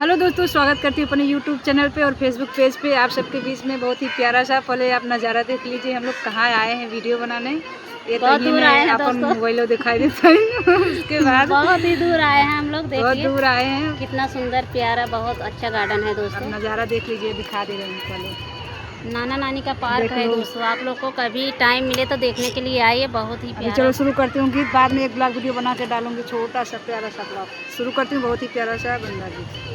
Hello दोस्तों, स्वागत करती हूँ अपने यूट्यूब चैनल पे और फेसबुक पेज पे। आप सबके बीच में बहुत ही प्यारा सा पहले आप नज़ारा देख लीजिए। हम लोग कहाँ आए हैं वीडियो बनाने। ये बहुत दूर आए हैं अपन दोस्तों। मोबाइलों दिखाई देता है उसके बाद बहुत ही दूर आए हैं हम लोग। देखिए बहुत दूर आए हैं। कितना सुंदर प्यारा बहुत अच्छा गार्डन है दोस्तों। अब नज़ारा देख लीजिए, दिखा दे रहे हैं पहले। नाना नानी का पार्क है दोस्तों। आप लोग को कभी टाइम मिले तो देखने के लिए आइए, बहुत ही प्यारा। चलो शुरू करती हूँ गीत, बाद में एक ब्लॉग वीडियो बना के डालूंगी, छोटा सा प्यारा सा ब्लॉग। शुरू करती हूँ, बहुत ही प्यारा सा बंदा गीत।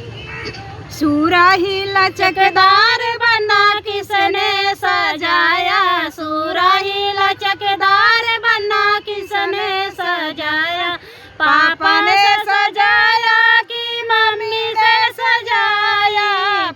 सुराही लचकदार बना किसने सजाया, सुराही लचकदार बना किसने सजाया, पापा ने सजाया कि मम्मी से सजाया,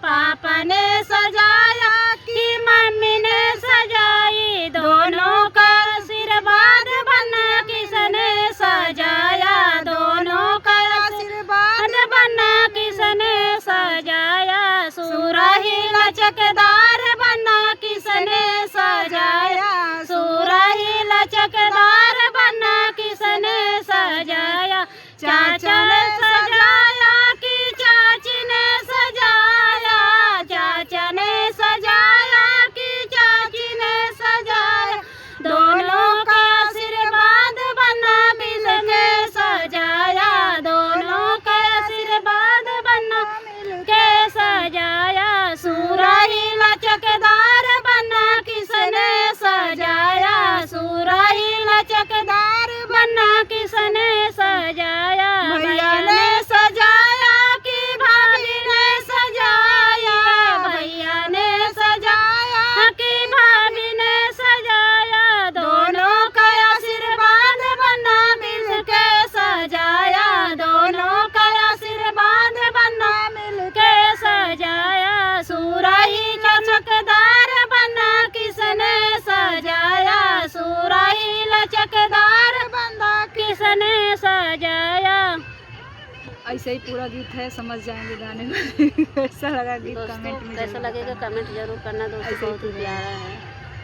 पापा ने सजाया कि मम्मी ने सजाई, दोनों का आशीर्वाद बना किसने सजाया, दोनों का आशीर्वाद बना किसने सजाया, सुराही लचकदार बना किसने सजाया, सुराही लचकदार बना किसने सजाया, चाचा ने सजाया कि चाची ने सजाया, चाचा ने सजाया कि चाची ने सजाया, दोनों का आशीर्वाद बना मिलके सजाया, दोनों का आशीर्वाद बना मिलके सजाया, सुराही लचकदार बना किसने सजाया, सुराही लचकदार बना किसने सजाया, भैया ने सजाया कि भाभी ने सजाया, भैया ने सजाया कि भाभी ने सजाया, दोनों का आशीर्वाद बना मिलके सजाया, दोनों का आशीर्वाद बना मिलके सजाया, सुराही लचकदार बना किसने सजाया, सुराही लचकदार बना किसने सजाया। ऐसे ही पूरा गीत है, समझ जाएंगे गाने में। कैसा लगा गीत कमेंट में कैसा लगेगा कमेंट जरूर करना दोस्तों। बहुत ही प्यारा है।